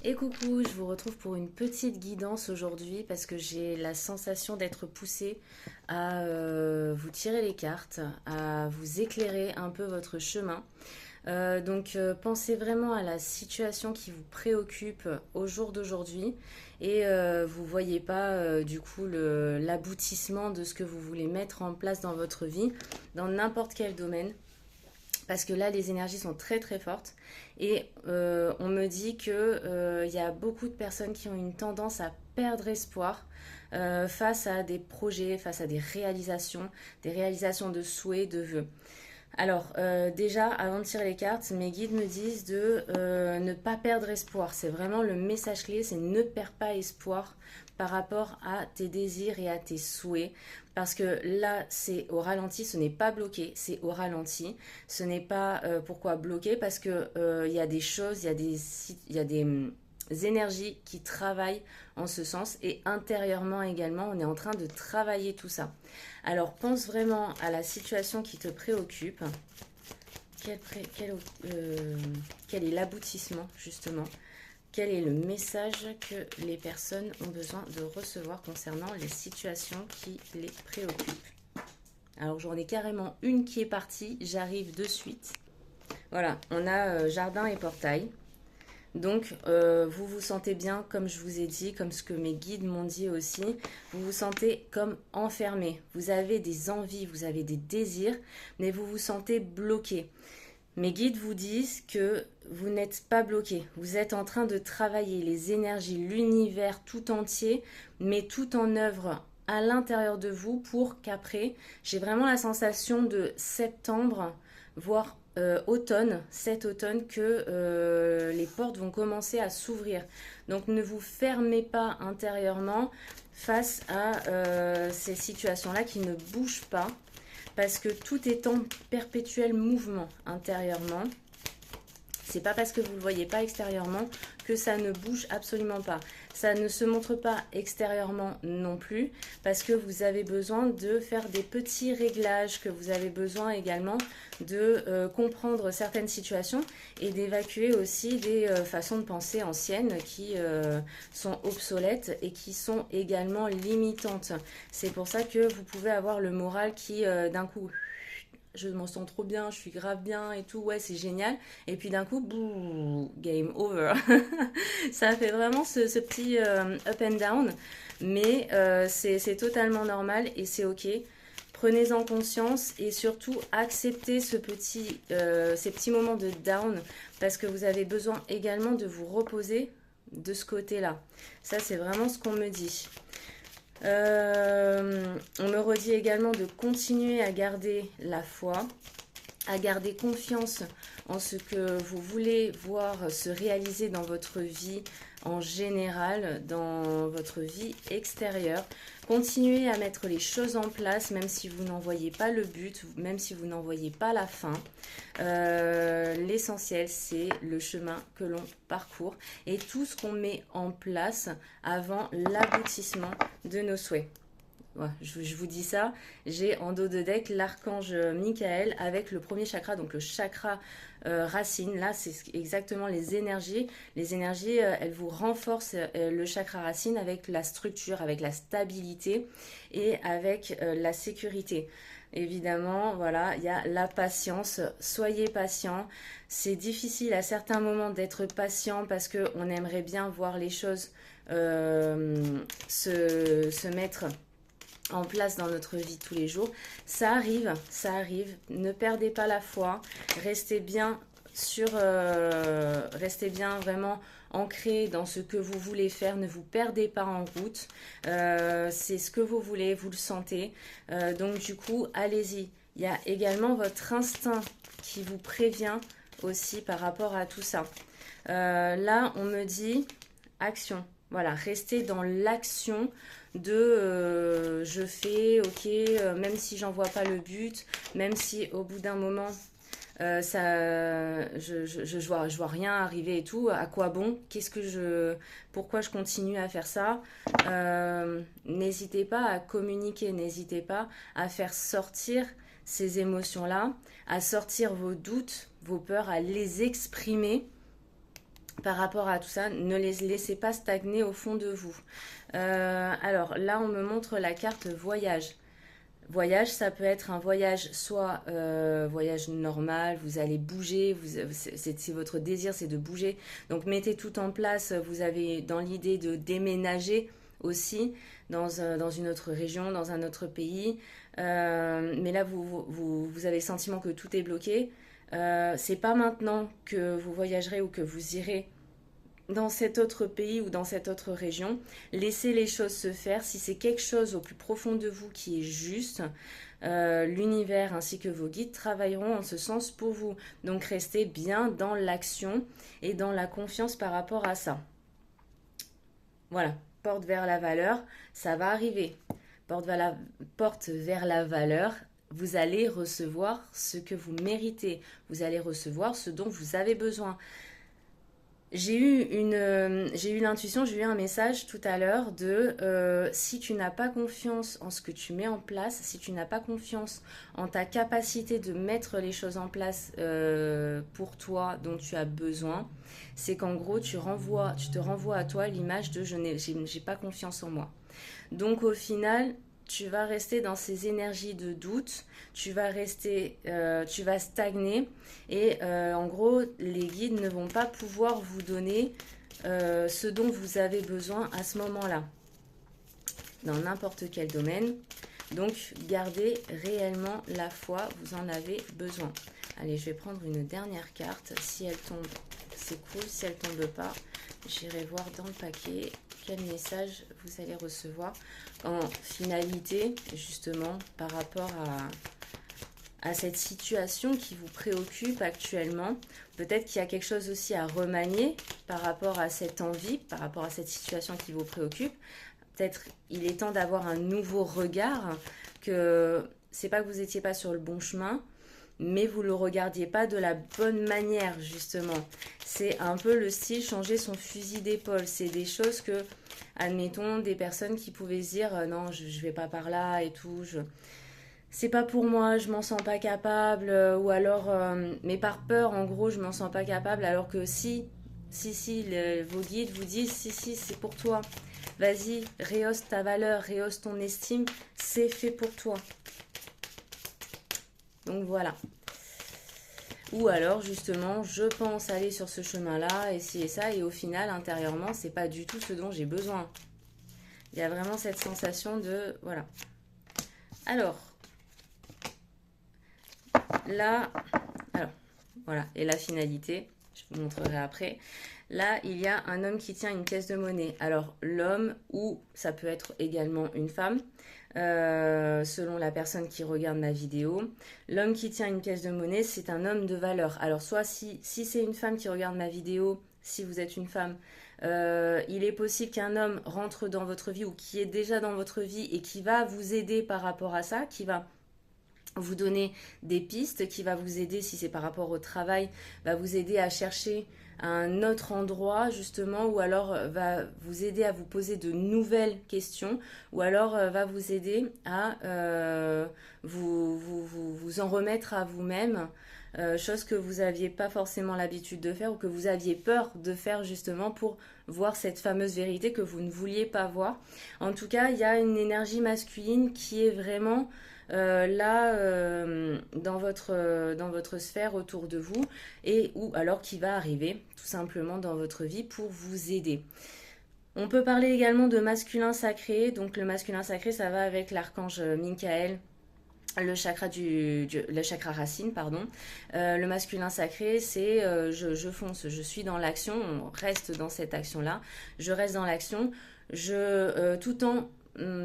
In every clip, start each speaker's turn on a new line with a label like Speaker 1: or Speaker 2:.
Speaker 1: Et coucou, je vous retrouve pour une petite guidance aujourd'hui parce que j'ai la sensation d'être poussée à vous tirer les cartes, à vous éclairer un peu votre chemin. Pensez vraiment à la situation qui vous préoccupe au jour d'aujourd'hui et vous voyez pas du coup l'aboutissement de ce que vous voulez mettre en place dans votre vie, dans n'importe quel domaine. Parce que là, les énergies sont très très fortes et on me dit que y a beaucoup de personnes qui ont une tendance à perdre espoir face à des projets, face à des réalisations de souhaits, de vœux. Alors, déjà, avant de tirer les cartes, mes guides me disent de ne pas perdre espoir. C'est vraiment le message clé, c'est ne perds pas espoir par rapport à tes désirs et à tes souhaits. Parce que là, c'est au ralenti, ce n'est pas bloqué, c'est au ralenti. Ce n'est pas pourquoi bloqué, parce que il y a des choses, il y a des énergies qui travaillent en ce sens. Et intérieurement également, on est en train de travailler tout ça. Alors, pense vraiment à la situation qui te préoccupe. Quel, quel, quel est l'aboutissement, justement? Quel est le message que les personnes ont besoin de recevoir concernant les situations qui les préoccupent? Alors, j'en ai carrément une qui est partie. J'arrive de suite. Voilà, on a jardin et portail. Donc, vous vous sentez bien, comme je vous ai dit, comme ce que mes guides m'ont dit aussi, vous vous sentez comme enfermé. Vous avez des envies, vous avez des désirs, mais vous vous sentez bloqué. Mes guides vous disent que vous n'êtes pas bloqué. Vous êtes en train de travailler les énergies, l'univers tout entier, mais tout en œuvre à l'intérieur de vous pour qu'après, j'ai vraiment la sensation de septembre, voire automne, cet automne, que les portes vont commencer à s'ouvrir. Donc ne vous fermez pas intérieurement face à ces situations-là qui ne bougent pas parce que tout est en perpétuel mouvement intérieurement. C'est pas parce que vous ne le voyez pas extérieurement que ça ne bouge absolument pas. Ça ne se montre pas extérieurement non plus parce que vous avez besoin de faire des petits réglages, que vous avez besoin également de comprendre certaines situations et d'évacuer aussi des façons de penser anciennes qui sont obsolètes et qui sont également limitantes. C'est pour ça que vous pouvez avoir le moral qui d'un coup je m'en sens trop bien, je suis grave bien et tout, ouais, c'est génial. Et puis d'un coup, bouh, game over. Ça fait vraiment ce petit up and down, mais c'est totalement normal et c'est ok. Prenez-en conscience et surtout acceptez ces petits moments de down parce que vous avez besoin également de vous reposer de ce côté-là. Ça, c'est vraiment ce qu'on me dit. On me redit également de continuer à garder la foi, à garder confiance en ce que vous voulez voir se réaliser dans votre vie en général, dans votre vie extérieure. Continuez à mettre les choses en place, même si vous n'en voyez pas le but, même si vous n'en voyez pas la fin. L'essentiel, c'est le chemin que l'on parcourt et tout ce qu'on met en place avant l'aboutissement de nos souhaits. Ouais, je vous dis ça, j'ai en dos de deck l'archange Michael avec le premier chakra, donc le chakra racine. Là, c'est exactement les énergies. Les énergies, elles vous renforcent le chakra racine avec la structure, avec la stabilité et avec la sécurité. Évidemment, voilà, il y a la patience. Soyez patient. C'est difficile à certains moments d'être patient parce qu'on aimerait bien voir les choses se mettre en place dans notre vie tous les jours. Ça arrive, ça arrive. Ne perdez pas la foi. Restez bien restez bien vraiment ancré dans ce que vous voulez faire. Ne vous perdez pas en route. C'est ce que vous voulez, vous le sentez. Donc du coup, allez-y. Il y a également votre instinct qui vous prévient aussi par rapport à tout ça. Là, on me dit action. Voilà, restez dans l'action de je fais, ok, même si j'en vois pas le but, même si au bout d'un moment je vois rien arriver et tout, à quoi bon, pourquoi je continue à faire ça. N'hésitez pas à communiquer, n'hésitez pas à faire sortir ces émotions-là, à sortir vos doutes, vos peurs, à les exprimer par rapport à tout ça, ne les laissez pas stagner au fond de vous. Alors là, on me montre la carte voyage. Voyage, ça peut être un voyage, soit voyage normal, vous allez bouger, c'est votre désir, c'est de bouger. Donc mettez tout en place, vous avez dans l'idée de déménager aussi dans une autre région, dans un autre pays. Mais là, vous avez le sentiment que tout est bloqué. C'est pas maintenant que vous voyagerez ou que vous irez dans cet autre pays ou dans cette autre région. Laissez les choses se faire. Si c'est quelque chose au plus profond de vous qui est juste, l'univers ainsi que vos guides travailleront en ce sens pour vous. Donc restez bien dans l'action et dans la confiance par rapport à ça. Voilà, porte vers la valeur, ça va arriver. Porte vers la valeur, vous allez recevoir ce que vous méritez. Vous allez recevoir ce dont vous avez besoin. J'ai eu l'intuition, j'ai eu un message tout à l'heure de si tu n'as pas confiance en ce que tu mets en place, si tu n'as pas confiance en ta capacité de mettre les choses en place pour toi dont tu as besoin, c'est qu'en gros tu te renvoies à toi l'image de j'ai pas confiance en moi. Donc au final, tu vas rester dans ces énergies de doute, tu vas stagner et en gros, les guides ne vont pas pouvoir vous donner ce dont vous avez besoin à ce moment-là, dans n'importe quel domaine. Donc, gardez réellement la foi, vous en avez besoin. Allez, je vais prendre une dernière carte. Si elle tombe, c'est cool. Si elle tombe pas, j'irai voir dans le paquet quel message vous allez recevoir en finalité, justement, par rapport à cette situation qui vous préoccupe actuellement. Peut-être qu'il y a quelque chose aussi à remanier par rapport à cette envie, par rapport à cette situation qui vous préoccupe. Peut-être il est temps d'avoir un nouveau regard, que c'est pas que vous n'étiez pas sur le bon chemin, mais vous le regardiez pas de la bonne manière, justement. C'est un peu le style changer son fusil d'épaule. C'est des choses que, admettons, des personnes qui pouvaient se dire non, je vais pas par là et tout, c'est pas pour moi, je m'en sens pas capable, ou alors, mais par peur, en gros, je m'en sens pas capable, alors que vos guides vous disent si, c'est pour toi. Vas-y, rehausse ta valeur, rehausse ton estime, c'est fait pour toi. Donc voilà. Ou alors, justement, je pense aller sur ce chemin-là, et ci et ça, et au final, intérieurement, c'est pas du tout ce dont j'ai besoin. Il y a vraiment cette sensation de... Voilà. Alors, là... Alors, voilà. Et la finalité, je vous montrerai après. Là, il y a un homme qui tient une pièce de monnaie. Alors, l'homme, ou ça peut être également une femme, selon la personne qui regarde ma vidéo. L'homme qui tient une pièce de monnaie, c'est un homme de valeur. Alors, soit si c'est une femme qui regarde ma vidéo, si vous êtes une femme, il est possible qu'un homme rentre dans votre vie ou qui est déjà dans votre vie et qui va vous aider par rapport à ça, qui va vous donner des pistes, qui va vous aider, si c'est par rapport au travail, va vous aider à chercher un autre endroit justement, ou alors va vous aider à vous poser de nouvelles questions, ou alors va vous aider à vous en remettre à vous-même, chose que vous n'aviez pas forcément l'habitude de faire ou que vous aviez peur de faire justement pour voir cette fameuse vérité que vous ne vouliez pas voir. En tout cas, il y a une énergie masculine qui est vraiment... dans votre sphère autour de vous, et ou alors qui va arriver tout simplement dans votre vie pour vous aider. On peut parler également de masculin sacré. Donc le masculin sacré, ça va avec l'archange Michael, le chakra racine, pardon. Le masculin sacré, c'est je fonce, je suis dans l'action, on reste dans cette action-là, je reste dans l'action, tout en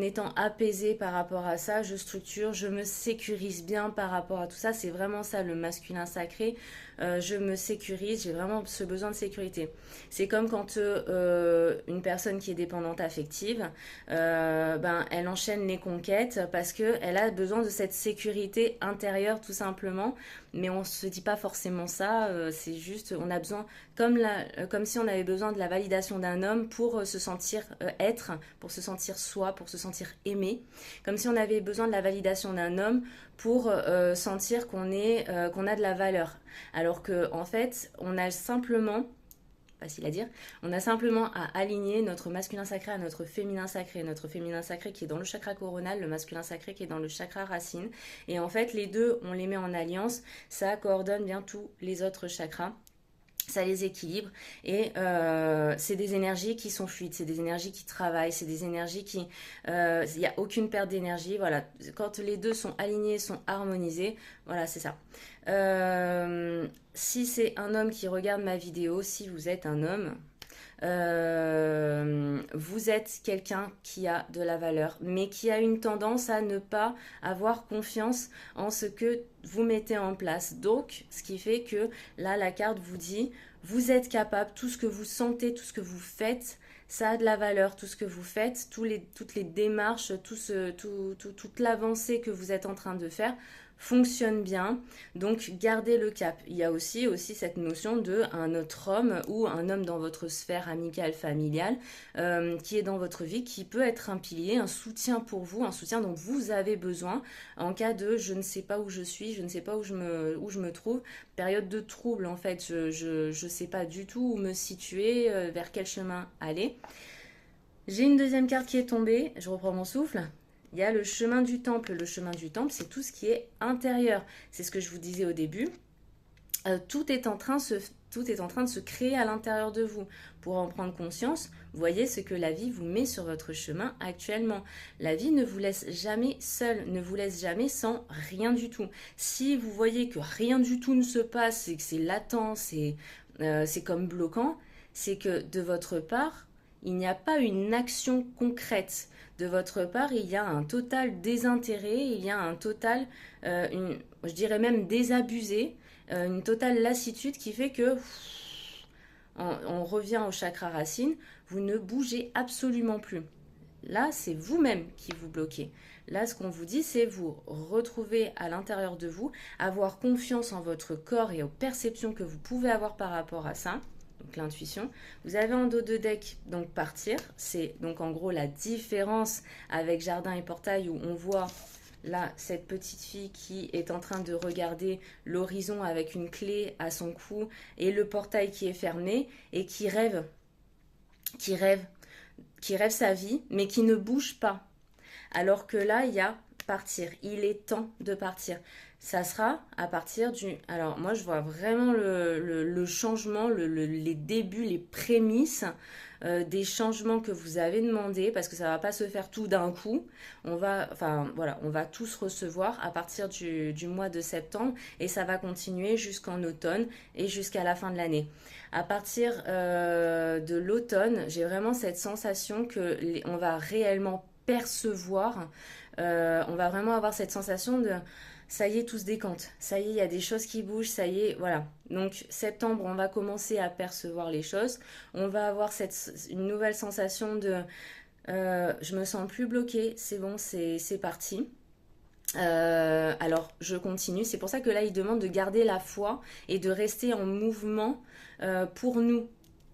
Speaker 1: étant apaisée par rapport à ça, je structure, je me sécurise bien par rapport à tout ça. C'est vraiment ça le masculin sacré. Je me sécurise, j'ai vraiment ce besoin de sécurité. C'est comme quand une personne qui est dépendante affective, elle enchaîne les conquêtes parce qu'elle a besoin de cette sécurité intérieure tout simplement. Mais on ne se dit pas forcément ça, c'est juste, on a besoin, comme si on avait besoin de la validation d'un homme pour se sentir être, pour se sentir soi, pour se sentir aimé. Comme si on avait besoin de la validation d'un homme pour sentir qu'on a de la valeur. Alors que en fait, on a simplement facile à dire. On a simplement à aligner notre masculin sacré à notre féminin sacré qui est dans le chakra coronal, le masculin sacré qui est dans le chakra racine. Et en fait, les deux, on les met en alliance, ça coordonne bien tous les autres chakras. Ça les équilibre et c'est des énergies qui sont fluides, c'est des énergies qui travaillent, c'est des énergies qui... Il n'y a aucune perte d'énergie, voilà. Quand les deux sont alignés, sont harmonisés, voilà, c'est ça. Si c'est un homme qui regarde ma vidéo, si vous êtes un homme, vous êtes quelqu'un qui a de la valeur, mais qui a une tendance à ne pas avoir confiance en ce que vous mettez en place. Donc, ce qui fait que là, la carte vous dit, vous êtes capable, tout ce que vous sentez, tout ce que vous faites, ça a de la valeur, tout ce que vous faites, toutes les démarches, toute l'avancée que vous êtes en train de faire fonctionne bien, donc gardez le cap. Il y a aussi cette notion de un autre homme ou un homme dans votre sphère amicale, familiale, qui est dans votre vie, qui peut être un pilier, un soutien pour vous, un soutien dont vous avez besoin en cas de je ne sais pas où je suis, je ne sais pas où je me trouve, période de trouble en fait, je sais pas du tout où me situer, vers quel chemin aller. J'ai une deuxième carte qui est tombée, je reprends mon souffle. Il y a le chemin du temple. Le chemin du temple, c'est tout ce qui est intérieur. C'est ce que je vous disais au début. Tout est en train de se créer à l'intérieur de vous. Pour en prendre conscience, voyez ce que la vie vous met sur votre chemin actuellement. La vie ne vous laisse jamais seul, ne vous laisse jamais sans rien du tout. Si vous voyez que rien du tout ne se passe, et que c'est latent, c'est comme bloquant, c'est que de votre part, il n'y a pas une action concrète. De votre part, il y a un total désintérêt, il y a un total, je dirais même désabusé, une totale lassitude qui fait que on revient au chakra racine, vous ne bougez absolument plus. Là, c'est vous-même qui vous bloquez. Là, ce qu'on vous dit, c'est vous retrouver à l'intérieur de vous, avoir confiance en votre corps et aux perceptions que vous pouvez avoir par rapport à ça. Donc l'intuition. Vous avez en dos de deck donc partir. C'est donc en gros la différence avec jardin et portail où on voit là cette petite fille qui est en train de regarder l'horizon avec une clé à son cou et le portail qui est fermé et qui rêve sa vie mais qui ne bouge pas. Alors que là il y a partir. Il est temps de partir. Ça sera à partir du... Alors moi je vois vraiment le changement, les débuts, les prémices des changements que vous avez demandé parce que ça ne va pas se faire tout d'un coup. On va tous recevoir à partir du mois de septembre et ça va continuer jusqu'en automne et jusqu'à la fin de l'année. À partir de l'automne, j'ai vraiment cette sensation on va réellement percevoir, on va vraiment avoir cette sensation de... Ça y est, tout se décante. Ça y est, il y a des choses qui bougent. Ça y est, voilà. Donc, septembre, on va commencer à percevoir les choses. On va avoir une nouvelle sensation de je me sens plus bloquée. C'est bon, c'est parti. Alors, je continue. C'est pour ça que là, il demande de garder la foi et de rester en mouvement pour nous.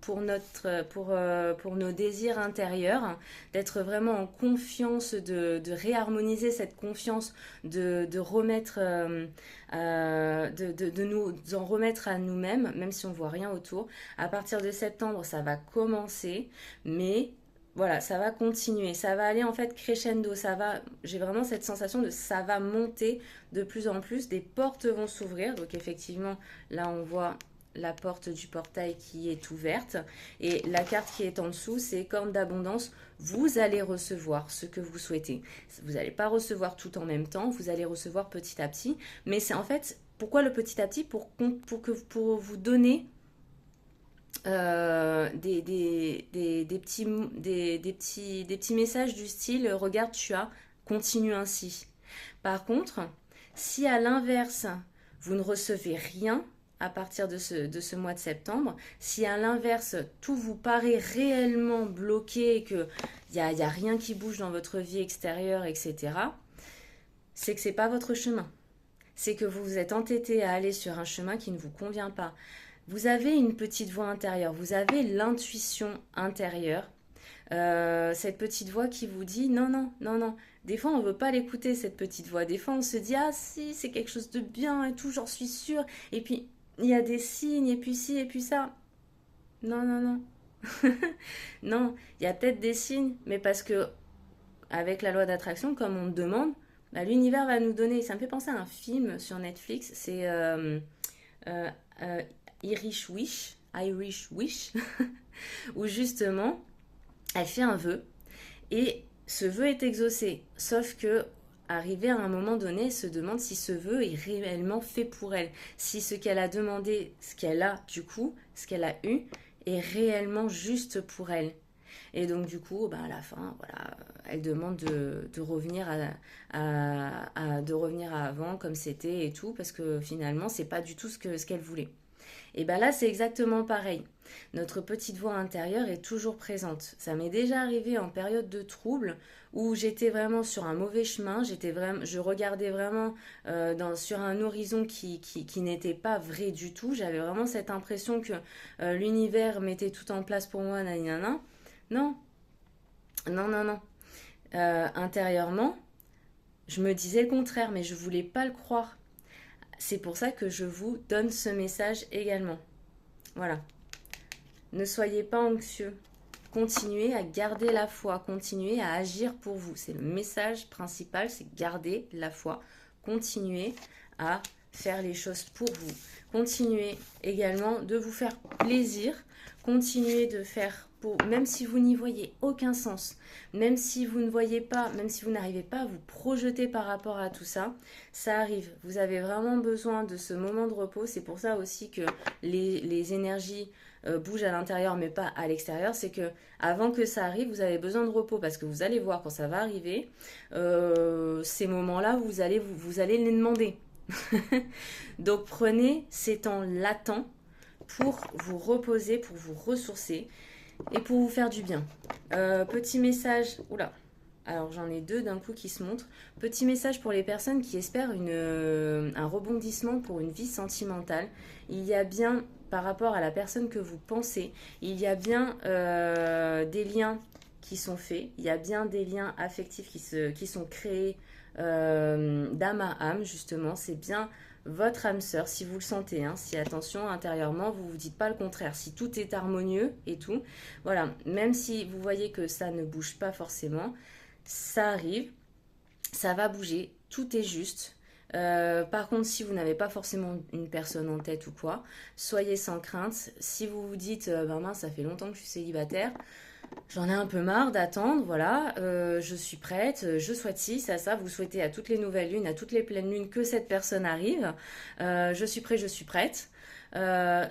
Speaker 1: Pour nos désirs intérieurs, d'être vraiment en confiance, de réharmoniser cette confiance, de remettre, de nous en remettre à nous-mêmes, même si on voit rien autour. À partir de septembre, ça va commencer, mais voilà, ça va continuer, ça va aller en fait crescendo, j'ai vraiment cette sensation de ça va monter de plus en plus, des portes vont s'ouvrir, donc effectivement, là on voit la porte du portail qui est ouverte et la carte qui est en dessous c'est corne d'abondance. Vous allez recevoir ce que vous souhaitez, vous n'allez pas recevoir tout en même temps, vous allez recevoir petit à petit, mais c'est en fait pourquoi le petit à petit, pour vous donner des petits messages du style regarde, tu as, continue ainsi. Par contre, si à l'inverse vous ne recevez rien à partir de ce mois de septembre, si à l'inverse tout vous paraît réellement bloqué, qu'il n'y a rien qui bouge dans votre vie extérieure, etc., c'est que ce n'est pas votre chemin. C'est que vous vous êtes entêté à aller sur un chemin qui ne vous convient pas. Vous avez une petite voix intérieure, vous avez l'intuition intérieure, cette petite voix qui vous dit non, non, non, non. Des fois, on ne veut pas l'écouter, cette petite voix. Des fois, on se dit, ah si, c'est quelque chose de bien et tout, j'en suis sûre. Et puis, il y a des signes, et puis ci, et puis ça. Non, non, non. Non, il y a peut-être des signes, mais parce que avec la loi d'attraction, comme on demande, bah, l'univers va nous donner. Ça me fait penser à un film sur Netflix, c'est euh, euh, Irish Wish, où justement, elle fait un vœu et ce vœu est exaucé. Sauf que, arrivé à un moment donné, elle se demande si ce vœu est réellement fait pour elle. Si ce qu'elle a demandé, ce qu'elle a du coup, ce qu'elle a eu, est réellement juste pour elle. Et donc du coup, ben, à la fin, voilà, elle demande de revenir de revenir à avant comme c'était et tout, parce que finalement, c'est pas du tout ce qu'elle voulait. Et bien là, c'est exactement pareil. Notre petite voix intérieure est toujours présente. Ça m'est déjà arrivé en période de trouble où j'étais vraiment sur un mauvais chemin, je regardais vraiment sur un horizon qui n'était pas vrai du tout. J'avais vraiment cette impression que l'univers mettait tout en place pour moi, nanana. Non, non, non, non. Intérieurement, je me disais le contraire, mais je voulais pas le croire. C'est pour ça que je vous donne ce message également. Voilà. Ne soyez pas anxieux. Continuez à garder la foi, continuez à agir pour vous. C'est le message principal, c'est garder la foi. Continuez à faire les choses pour vous. Continuez également de vous faire plaisir. Continuez de faire pour, même si vous n'y voyez aucun sens, même si vous ne voyez pas, même si vous n'arrivez pas à vous projeter par rapport à tout ça, ça arrive. Vous avez vraiment besoin de ce moment de repos. C'est pour ça aussi que les énergies bougent à l'intérieur mais pas à l'extérieur. C'est que avant que ça arrive, vous avez besoin de repos parce que vous allez voir quand ça va arriver, ces moments-là, vous allez les demander. Donc prenez ces temps latents pour vous reposer, pour vous ressourcer et pour vous faire du bien. Petit message, oula, alors j'en ai deux d'un coup qui se montrent. Petit message pour les personnes qui espèrent un rebondissement pour une vie sentimentale. Il y a bien, par rapport à la personne que vous pensez, il y a bien des liens qui sont faits, il y a bien des liens affectifs qui sont créés d'âme à âme, justement. C'est bien votre âme sœur, si vous le sentez, hein, si attention, intérieurement, vous vous dites pas le contraire, si tout est harmonieux et tout, voilà, même si vous voyez que ça ne bouge pas forcément, ça arrive, ça va bouger, tout est juste. Par contre, si vous n'avez pas forcément une personne en tête ou quoi, soyez sans crainte. Si vous vous dites, ben mince, ça fait longtemps que je suis célibataire, j'en ai un peu marre d'attendre, voilà, je suis prête, je souhaite ci, ça, vous souhaitez à toutes les nouvelles lunes, à toutes les pleines lunes que cette personne arrive, je suis prêt, je suis prête. Euh,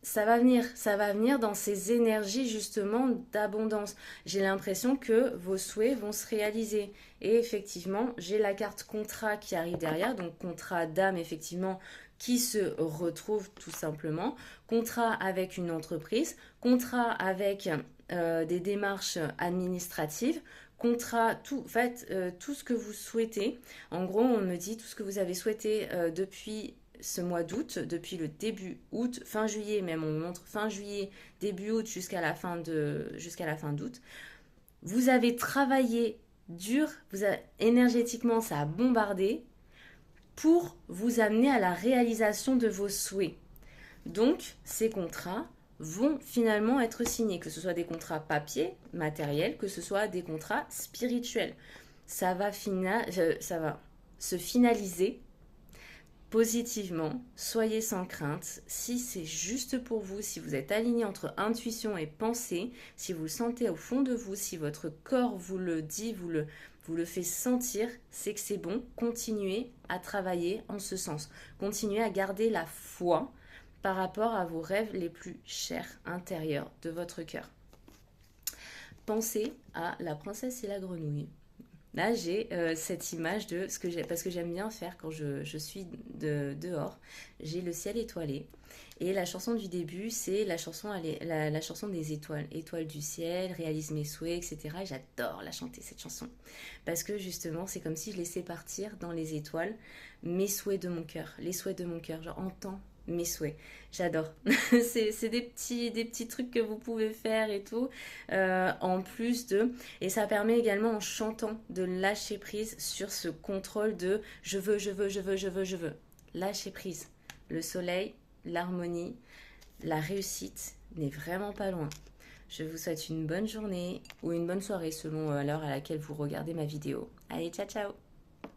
Speaker 1: ça va venir dans ces énergies justement d'abondance. J'ai l'impression que vos souhaits vont se réaliser. Et effectivement, j'ai la carte contrat qui arrive derrière, donc contrat d'âme effectivement qui se retrouve tout simplement, contrat avec une entreprise, contrat avec des démarches administratives, contrat, tout, en fait, tout ce que vous souhaitez. En gros, on me dit tout ce que vous avez souhaité depuis ce mois d'août, depuis le début août, fin juillet, même on me montre fin juillet, début août jusqu'à la fin d'août. Vous avez travaillé dur, énergétiquement ça a bombardé pour vous amener à la réalisation de vos souhaits. Donc ces contrats vont finalement être signés, que ce soit des contrats papier, matériels, que ce soit des contrats spirituels. Ça va se finaliser positivement, soyez sans crainte. Si c'est juste pour vous, si vous êtes aligné entre intuition et pensée, si vous le sentez au fond de vous, si votre corps vous le dit, vous le fait sentir, c'est que c'est bon. Continuez à travailler en ce sens. Continuez à garder la foi par rapport à vos rêves les plus chers intérieurs de votre cœur. Pensez à la princesse et la grenouille. Là, j'ai cette image de ce que j'ai, parce que j'aime bien faire quand je suis dehors. J'ai le ciel étoilé. Et la chanson du début, c'est la chanson, la chanson des étoiles. Étoiles du ciel, réalise mes souhaits, etc. Et j'adore la chanter, cette chanson. Parce que justement, c'est comme si je laissais partir dans les étoiles mes souhaits de mon cœur. Les souhaits de mon cœur. Genre, entends mes souhaits. J'adore. C'est des petits trucs que vous pouvez faire et tout. En plus de... Et ça permet également en chantant de lâcher prise sur ce contrôle de je veux, je veux, je veux, je veux, je veux. Lâcher prise. Le soleil, l'harmonie, la réussite, n'est vraiment pas loin. Je vous souhaite une bonne journée ou une bonne soirée selon l'heure à laquelle vous regardez ma vidéo. Allez, ciao ciao!